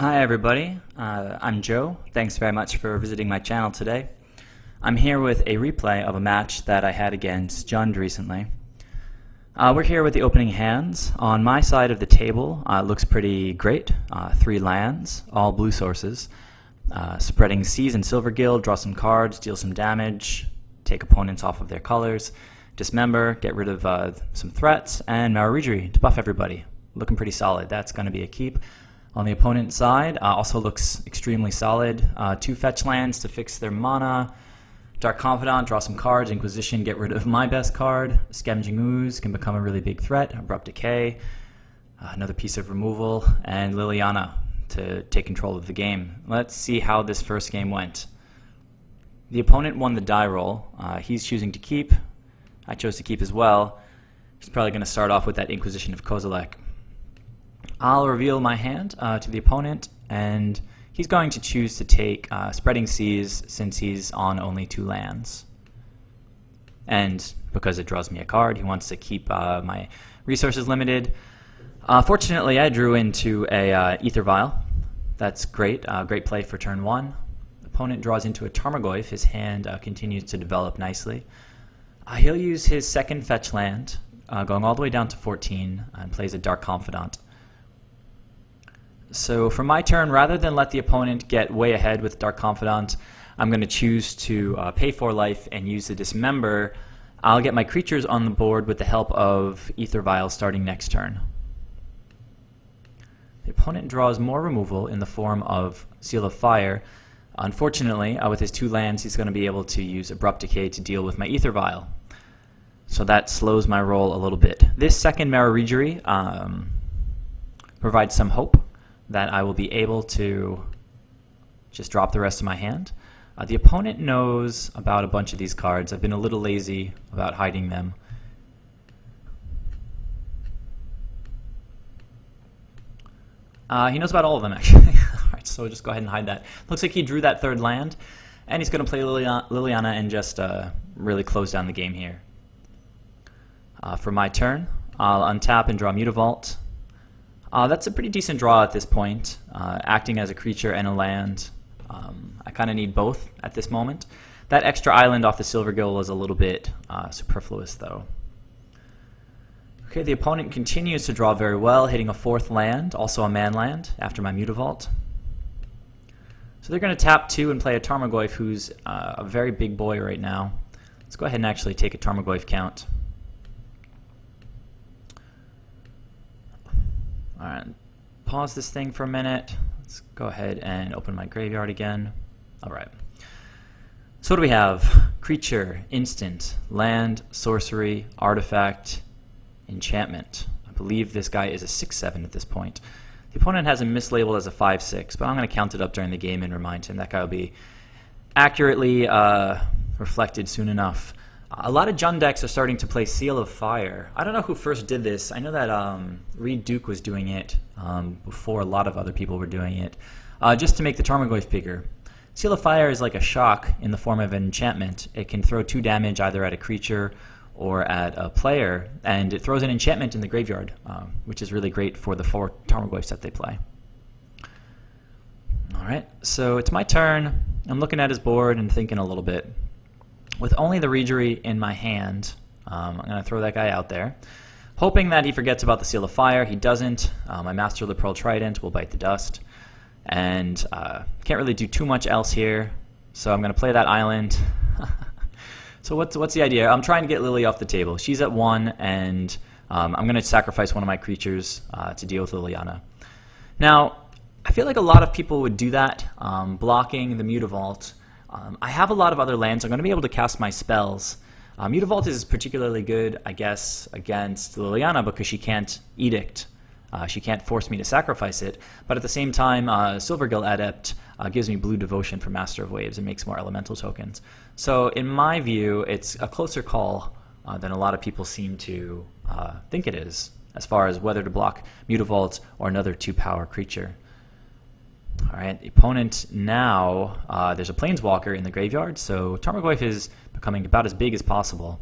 Hi everybody, I'm Joe. Thanks very much for visiting my channel today. I'm here with a replay of a match that I had against Jund recently. We're here with the opening hands. On my side of the table, it looks pretty great. 3 lands, all blue sources. Spreading Seas and Silvergill, draw some cards, deal some damage, take opponents off of their colors, Dismember, get rid of some threats, and Merrow Reejerey to buff everybody. Looking pretty solid. That's going to be a keep. On the opponent's side, also looks extremely solid. 2 fetch lands to fix their mana. Dark Confidant, draw some cards. Inquisition, get rid of my best card. Scavenging Ooze can become a really big threat. Abrupt Decay, another piece of removal. And Liliana to take control of the game. Let's see how this first game went. The opponent won the die roll. He's choosing to keep. I chose to keep as well. He's probably going to start off with that Inquisition of Kozilek. I'll reveal my hand to the opponent, and he's going to choose to take Spreading Seas since he's on only 2 lands. And because it draws me a card, he wants to keep my resources limited. Fortunately, I drew into a AEther Vial. That's great. Great play for turn 1. The opponent draws into a Tarmogoyf. His hand continues to develop nicely. He'll use his second fetch land, going all the way down to 14, and plays a Dark Confidant. So for my turn, rather than let the opponent get way ahead with Dark Confidant, I'm going to choose to pay 4 life and use the Dismember. I'll get my creatures on the board with the help of AEther Vial starting next turn. The opponent draws more removal in the form of Seal of Fire. Unfortunately, with his 2 lands, he's going to be able to use Abrupt Decay to deal with my AEther Vial. So that slows my roll a little bit. This second Merrow Reejerey provides some hope that I will be able to just drop the rest of my hand. The opponent knows about a bunch of these cards. I've been a little lazy about hiding them. He knows about all of them, actually. Alright, so just go ahead and hide that. Looks like he drew that 3rd land, and he's going to play Liliana and just really close down the game here. For my turn, I'll untap and draw Mutavault. That's a pretty decent draw at this point, acting as a creature and a land. I kind of need both at this moment. That extra island off the Silvergill is a little bit superfluous, though. Okay, the opponent continues to draw very well, hitting a 4th land, also a man land, after my Mutavault. So they're going to tap 2 and play a Tarmogoyf, who's a very big boy right now. Let's go ahead and actually take a Tarmogoyf count. Alright, pause this thing for a minute. Let's go ahead and open my graveyard again. Alright. So what do we have? Creature, instant, land, sorcery, artifact, enchantment. I believe this guy is a 6/7 at this point. The opponent has him mislabeled as a 5/6, but I'm going to count it up during the game and remind him that guy will be accurately reflected soon enough. A lot of Jund decks are starting to play Seal of Fire. I don't know who first did this. I know that Reed Duke was doing it before a lot of other people were doing it, just to make the Tarmogoyf bigger. Seal of Fire is like a shock in the form of an enchantment. It can throw 2 damage either at a creature or at a player, and it throws an enchantment in the graveyard, which is really great for the 4 Tarmogoyfs that they play. Alright, so it's my turn. I'm looking at his board and thinking a little bit. With only the Reejerey in my hand, I'm going to throw that guy out there, hoping that he forgets about the Seal of Fire. He doesn't. My Master of the Pearl Trident will bite the dust, and can't really do too much else here, so I'm going to play that island. So what's the idea? I'm trying to get Lily off the table. She's at 1, and I'm going to sacrifice one of my creatures to deal with Liliana. Now, I feel like a lot of people would do that, blocking the Mutavault. I have a lot of other lands. I'm going to be able to cast my spells. Mutavault is particularly good, I guess, against Liliana because she can't edict. She can't force me to sacrifice it. But at the same time, Silvergill Adept gives me blue devotion for Master of Waves and makes more elemental tokens. So in my view, it's a closer call than a lot of people seem to think it is, as far as whether to block Mutavault or another 2-power creature. Alright, the opponent now, there's a Planeswalker in the graveyard, so Tarmogoyf is becoming about as big as possible.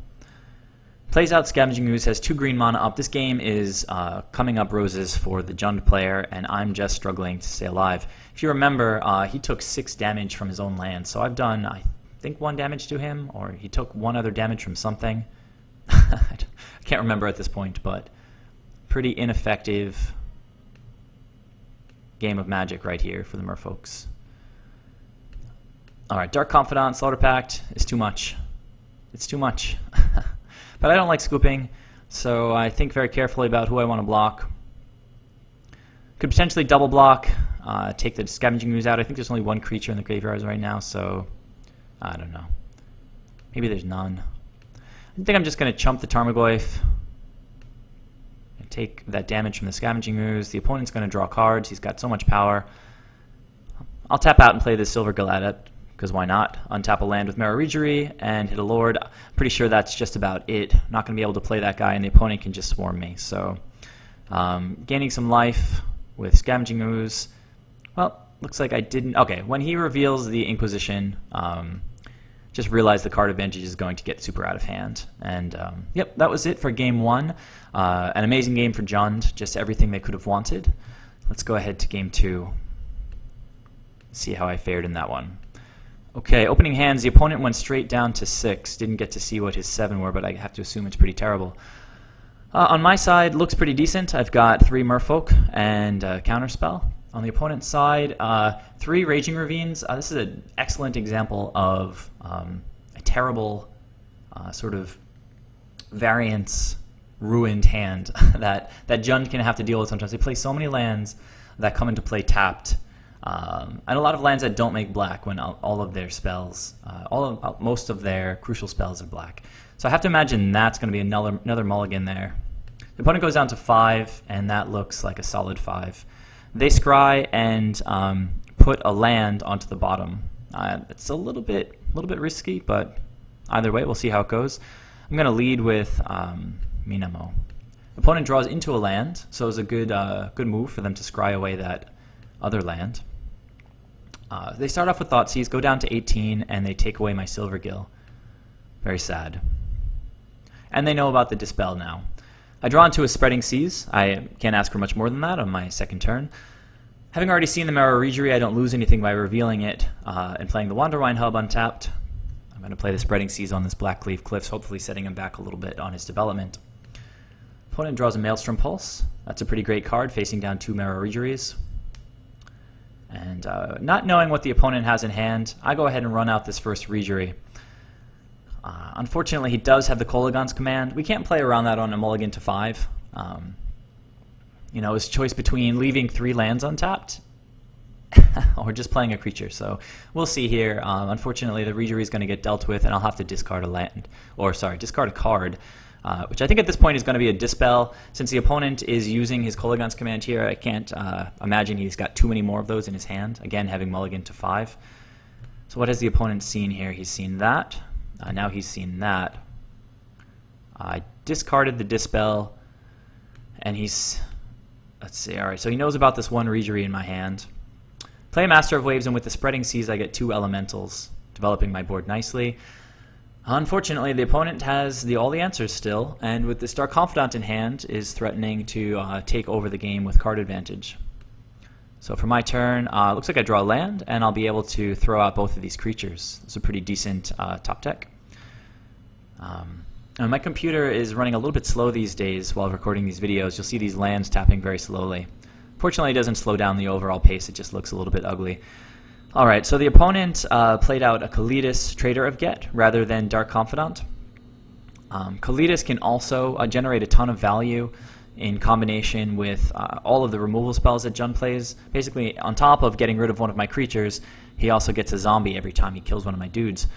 Plays out Scavenging Ooze, has 2 green mana up. This game is coming up roses for the Jund player, and I'm just struggling to stay alive. If you remember, he took 6 damage from his own land, so I've done, I think, 1 damage to him, or he took 1 other damage from something. I can't remember at this point, but pretty ineffective game of Magic right here for the Merfolks. Alright, Dark Confidant, Slaughter Pact is too much. It's too much. But I don't like scooping, so I think very carefully about who I want to block. Could potentially double block, take the Scavenging Ooze out. I think there's only 1 creature in the graveyards right now, so I don't know. Maybe there's none. I think I'm just going to chump the Tarmogoyf and take that damage from the Scavenging Ooze. The opponent's going to draw cards. He's got so much power. I'll tap out and play this Silvergill Adept, because why not? Untap a land with Merrow Reejerey and hit a Lord. I'm pretty sure that's just about it. I'm not going to be able to play that guy, and the opponent can just swarm me. So gaining some life with Scavenging Ooze. Well, looks like I didn't. Okay, when he reveals the Inquisition, just realize the card advantage is going to get super out of hand. And yep, that was it for game 1. An amazing game for Jund, just everything they could have wanted. Let's go ahead to game 2. See how I fared in that one. Okay, opening hands, the opponent went straight down to 6. Didn't get to see what his 7 were, but I have to assume it's pretty terrible. On my side, looks pretty decent. I've got 3 Merfolk and Counterspell. On the opponent's side, 3 Raging Ravines. This is an excellent example of a terrible sort of variance ruined hand that Jund can have to deal with sometimes. They play so many lands that come into play tapped. And a lot of lands that don't make black when all of their spells, most of their crucial spells are black. So I have to imagine that's going to be another mulligan there. The opponent goes down to 5, and that looks like a solid 5. They scry and put a land onto the bottom. It's a little bit risky, but either way, we'll see how it goes. I'm going to lead with Minamo. The opponent draws into a land, so it's a good move for them to scry away that other land. They start off with Thoughtseize, go down to 18, and they take away my Silvergill. Very sad. And they know about the Dispel now. I draw into a Spreading Seas. I can't ask for much more than that on my second turn. Having already seen the Merrow Reejerey, I don't lose anything by revealing it and playing the Wanderwine Hub untapped. I'm going to play the Spreading Seas on this Blackleaf Cliffs, hopefully setting him back a little bit on his development. Opponent draws a Maelstrom Pulse. That's a pretty great card, facing down 2 Merrow Reejereys. And not knowing what the opponent has in hand, I go ahead and run out this first Reejerey. Unfortunately, he does have the Kolaghan's Command. We can't play around that on a mulligan to 5. You know, his choice between leaving 3 lands untapped or just playing a creature. So we'll see here. Unfortunately, the Reejerey is going to get dealt with, and I'll have to discard a land, or sorry, discard a card, which I think at this point is going to be a Dispel. Since the opponent is using his Kolaghan's Command here, I can't imagine he's got too many more of those in his hand. Again, having mulligan to 5. So what has the opponent seen here? He's seen that. Now he's seen that. I discarded the Dispel, and he's... Let's see, alright, so he knows about this 1 Reejerey in my hand. Play a Master of Waves, and with the Spreading Seas I get 2 Elementals, developing my board nicely. Unfortunately, the opponent has all the answers still, and with this Dark Confidant in hand, is threatening to take over the game with card advantage. So for my turn, looks like I draw a land, and I'll be able to throw out both of these creatures. It's a pretty decent top deck. And my computer is running a little bit slow these days while recording these videos. You'll see these lands tapping very slowly. Fortunately, it doesn't slow down the overall pace. It just looks a little bit ugly. Alright, so the opponent played out a Kalitas, Trader of Get, rather than Dark Confidant. Kalitas can also generate a ton of value in combination with all of the removal spells that Jund plays. Basically, on top of getting rid of one of my creatures, he also gets a zombie every time he kills one of my dudes.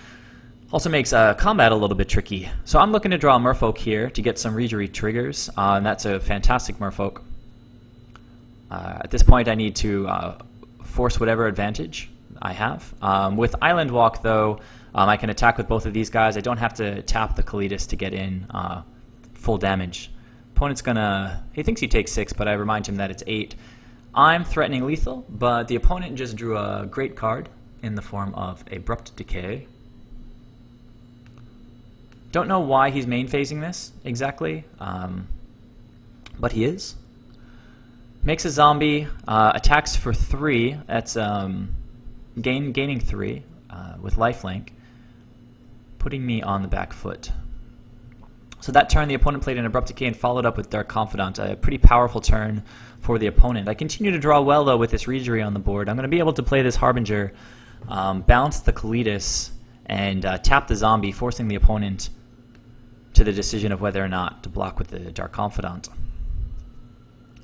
Also makes combat a little bit tricky. So I'm looking to draw a Merfolk here to get some Reejerey triggers, and that's a fantastic Merfolk. At this point I need to force whatever advantage I have. With Island Walk though, I can attack with both of these guys. I don't have to tap the Kalitas to get in full damage. Opponent's gonna... he thinks he takes 6, but I remind him that it's 8. I'm threatening lethal, but the opponent just drew a great card in the form of Abrupt Decay. Don't know why he's main phasing this exactly, but he is. Makes a zombie, attacks for 3. That's gaining 3 with lifelink, putting me on the back foot. So that turn, the opponent played an Abrupt Decay and followed up with Dark Confidant, a pretty powerful turn for the opponent. I continue to draw well, though, with this Reejerey on the board. I'm going to be able to play this Harbinger, bounce the Colitis, and tap the zombie, forcing the opponent to the decision of whether or not to block with the Dark Confidant.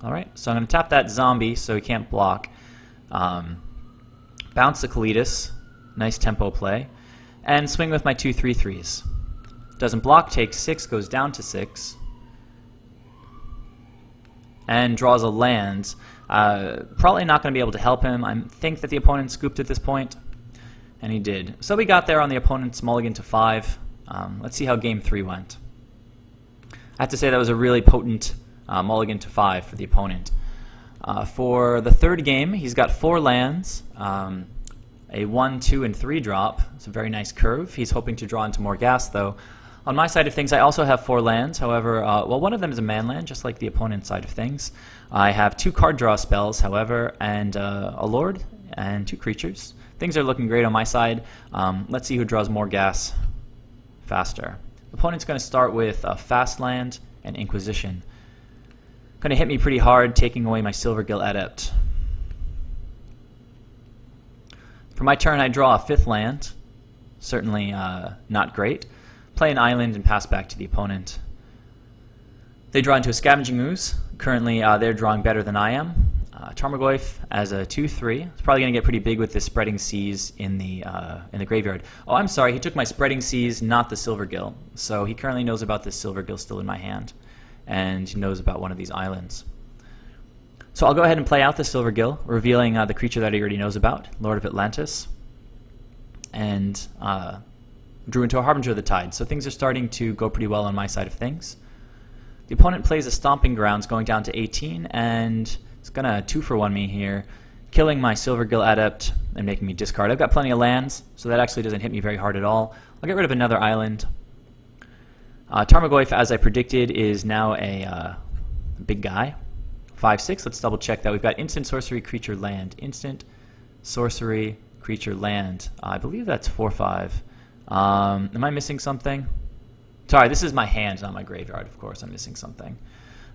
Alright, so I'm going to tap that zombie so he can't block. Bounce the Colitis, nice tempo play, and swing with my 2 3/3s. Doesn't block, takes 6, goes down to 6, and draws a land. Probably not going to be able to help him. I think that the opponent scooped at this point, and he did. So we got there on the opponent's mulligan to 5. Let's see how game 3 went. I have to say that was a really potent mulligan to 5 for the opponent. For the third game, he's got 4 lands, a 1, 2, and 3 drop. It's a very nice curve. He's hoping to draw into more gas, though. On my side of things, I also have 4 lands. However, well, one of them is a man land, just like the opponent's side of things. I have 2 card draw spells, however, and a Lord and 2 creatures. Things are looking great on my side. Let's see who draws more gas faster. The opponent's going to start with a fast land and Inquisition. Going to hit me pretty hard, taking away my Silvergill Adept. For my turn, I draw a 5th land. Certainly not great. Play an island and pass back to the opponent. They draw into a Scavenging Ooze. Currently, they're drawing better than I am. Tarmogoyf as a 2/3. It's probably going to get pretty big with this Spreading Seas in the graveyard. Oh, I'm sorry. He took my Spreading Seas, not the Silvergill. So he currently knows about this Silvergill still in my hand, and he knows about one of these islands. So I'll go ahead and play out the Silvergill, revealing the creature that he already knows about, Lord of Atlantis, and drew into a Harbinger of the Tide. So things are starting to go pretty well on my side of things. The opponent plays a Stomping Grounds, going down to 18, and it's going to 2-for-1 me here, killing my Silvergill Adept and making me discard. I've got plenty of lands, so that actually doesn't hit me very hard at all. I'll get rid of another island. Tarmogoyf, as I predicted, is now a big guy. 5/6. Let's double check that. We've got instant sorcery, creature, land. Instant sorcery, creature, land. I believe that's 4/5. Am I missing something? Sorry, this is my hand, not my graveyard, of course. I'm missing something.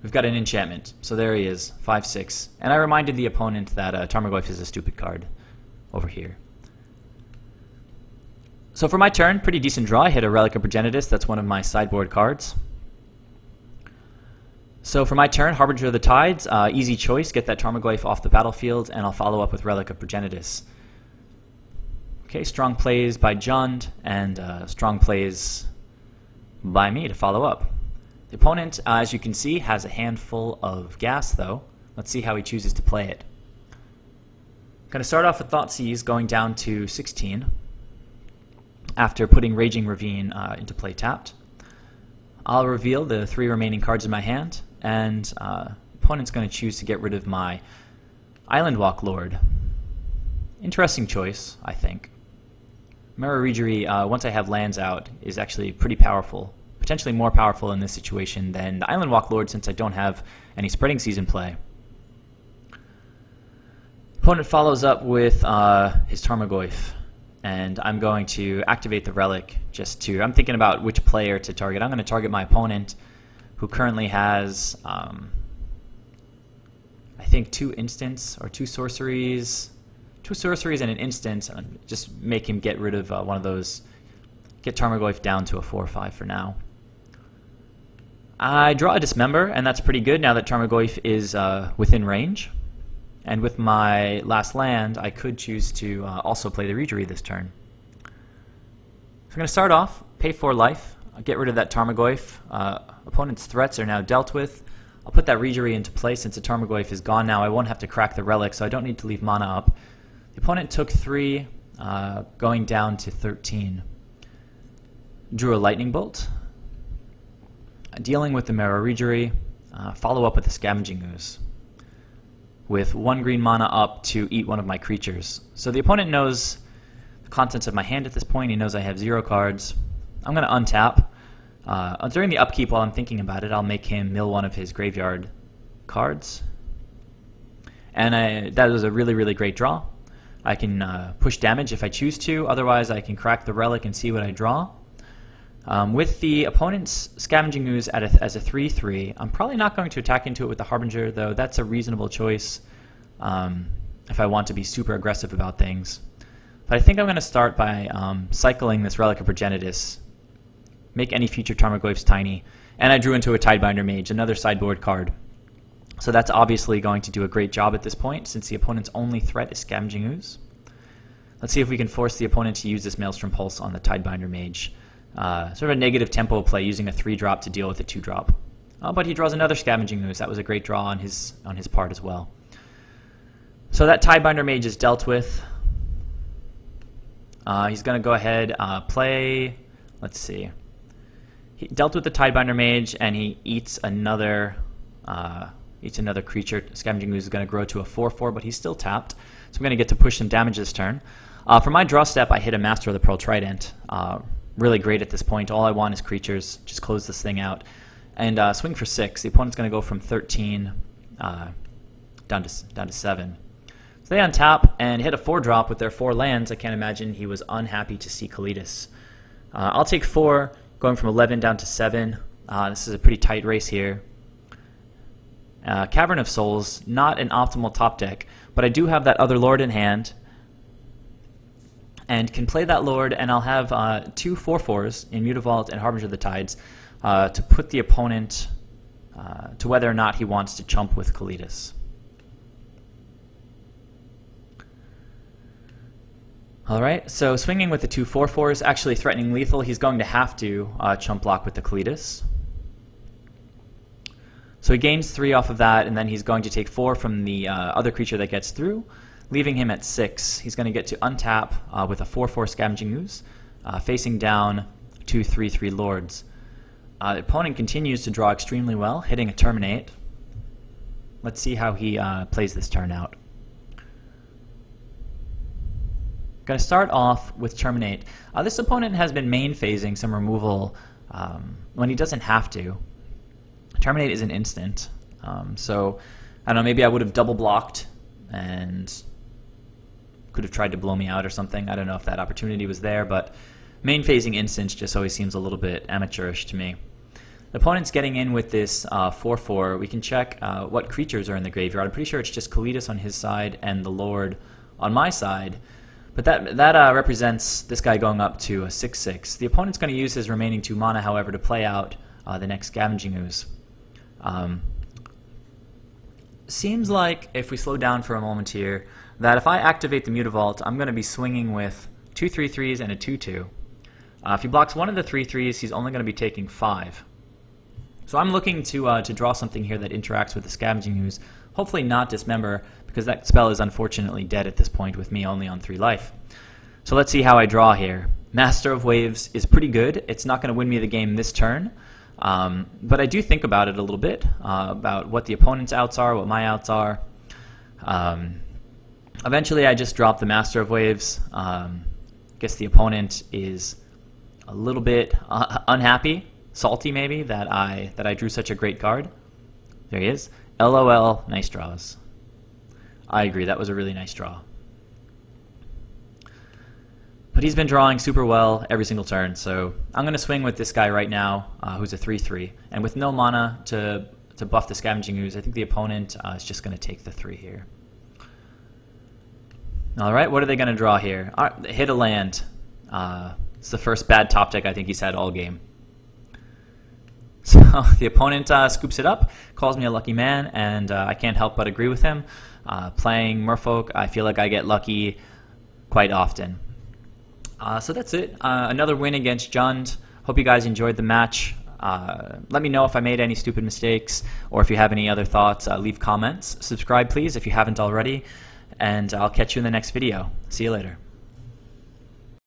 We've got an enchantment. So there he is, 5/6. And I reminded the opponent that Tarmogoyf is a stupid card over here. So for my turn, pretty decent draw. I hit a Relic of Progenitus. That's one of my sideboard cards. So for my turn, Harbinger of the Tides, easy choice. Get that Tarmogoyf off the battlefield, and I'll follow up with Relic of Progenitus. Okay, strong plays by Jund, and strong plays by me to follow up. The opponent, as you can see, has a handful of gas, though. Let's see how he chooses to play it. I'm going to start off with Thoughtseize, going down to 16, after putting Raging Ravine into play tapped. I'll reveal the 3 remaining cards in my hand, and the opponent's going to choose to get rid of my Island Walk Lord. Interesting choice, I think. Merrow Reejerey, once I have lands out, is actually pretty powerful. Potentially more powerful in this situation than the Island Walk Lord, since I don't have any Spreading Seas in play. Opponent follows up with his Tarmogoyf, and I'm going to activate the Relic I'm thinking about which player to target. I'm going to target my opponent, who currently has, I think 2 instants or 2 sorceries. 2 sorceries and an instant, and just make him get rid of one of those. Get Tarmogoyf down to a 4/5 for now. I draw a Dismember, and that's pretty good now that Tarmogoyf is within range. And with my last land, I could choose to also play the Reejerey this turn. So I'm going to start off, pay 4 life, I'll get rid of that Tarmogoyf. Opponent's threats are now dealt with. I'll put that Reejerey into play since the Tarmogoyf is gone now. I won't have to crack the Relic, so I don't need to leave mana up. The opponent took 3, going down to 13. Drew a Lightning Bolt. Dealing with the Merrow Reejerey, follow up with the Scavenging Ooze, with 1 green mana up to eat one of my creatures. So the opponent knows the contents of my hand at this point. He knows I have 0 cards. I'm going to untap, During the upkeep, while I'm thinking about it, I'll make him mill one of his graveyard cards. And that was a really, really great draw. I can push damage if I choose to. Otherwise, I can crack the Relic and see what I draw. With the opponent's Scavenging Ooze as a 3/3, I'm probably not going to attack into it with the Harbinger, though that's a reasonable choice if I want to be super aggressive about things. But I think I'm going to start by cycling this Relic of Progenitus, make any future Tarmogoyfs tiny, and I drew into a Tidebinder Mage, another sideboard card. So that's obviously going to do a great job at this point, since the opponent's only threat is Scavenging Ooze. Let's see if we can force the opponent to use this Maelstrom Pulse on the Tidebinder Mage. Sort of a negative tempo play, using a 3-drop to deal with a 2-drop. But he draws another Scavenging Ooze. That was a great draw on his part as well. So that Tidebinder Mage is dealt with. He's going to go ahead, play, let's see. He dealt with the Tidebinder Mage, and he eats another creature. Scavenging Ooze is going to grow to a 4/4, but he's still tapped. So I'm going to get to push some damage this turn. For my draw step, I hit a Master of the Pearl Trident. Really great at this point. All I want is creatures. Just close this thing out. And swing for 6. The opponent's going to go from 13 down to 7. So they untap and hit a 4-drop with their 4 lands. I can't imagine he was unhappy to see Kalitas. I'll take 4, going from 11 down to 7. This is a pretty tight race here. Cavern of Souls, not an optimal top deck, but I do have that other Lord in hand, and can play that Lord, and I'll have 2 4/4s in Mutavault and Harbinger of the Tides to put the opponent to whether or not he wants to chump with Kalitas. Alright, so swinging with the 2 4/4s, actually threatening lethal, he's going to have to chump block with the Kalitas. So he gains 3 off of that, and then he's going to take 4 from the other creature that gets through, leaving him at 6. He's going to get to untap with a 4/4 Scavenging Ooze, facing down 2 3/3 Lords. The opponent continues to draw extremely well, hitting a Terminate. Let's see how he plays this turn out. Going to start off with Terminate. This opponent has been main phasing some removal when he doesn't have to. Terminate is an instant, so I don't know, maybe I would have double blocked and could have tried to blow me out or something. I don't know if that opportunity was there, but main phasing instants just always seems a little bit amateurish to me. The opponent's getting in with this 4/4. We can check what creatures are in the graveyard. I'm pretty sure it's just Kalitas on his side and the Lord on my side. But that represents this guy going up to a 6/6. The opponent's going to use his remaining 2 mana, however, to play out the next Scavenging Ooze. Seems like, if we slow down for a moment here, that if I activate the Mutavault, I'm going to be swinging with 2 3/3s and a 2/2. If he blocks one of the 3/3s, he's only going to be taking 5. So I'm looking to draw something here that interacts with the Scavenging Ooze. Hopefully not Dismember, because that spell is unfortunately dead at this point with me only on 3 life. So let's see how I draw here. Master of Waves is pretty good. It's not going to win me the game this turn, but I do think about it a little bit, about what the opponent's outs are, what my outs are. Eventually I just drop the Master of Waves. Guess the opponent is a little bit unhappy, salty maybe, that I drew such a great card. There he is. LOL, nice draws. I agree, that was a really nice draw. But he's been drawing super well every single turn, so I'm going to swing with this guy right now, who's a 3/3. And with no mana to buff the Scavenging Ooze, I think the opponent is just going to take the 3 here. Alright, what are they going to draw here? Hit a land. It's the first bad top deck I think he's had all game. So the opponent scoops it up, calls me a lucky man, and I can't help but agree with him. Playing Merfolk, I feel like I get lucky quite often. So that's it. Another win against Jund. Hope you guys enjoyed the match. Let me know if I made any stupid mistakes, or if you have any other thoughts. Leave comments. Subscribe, please, if you haven't already. And I'll catch you in the next video. See you later.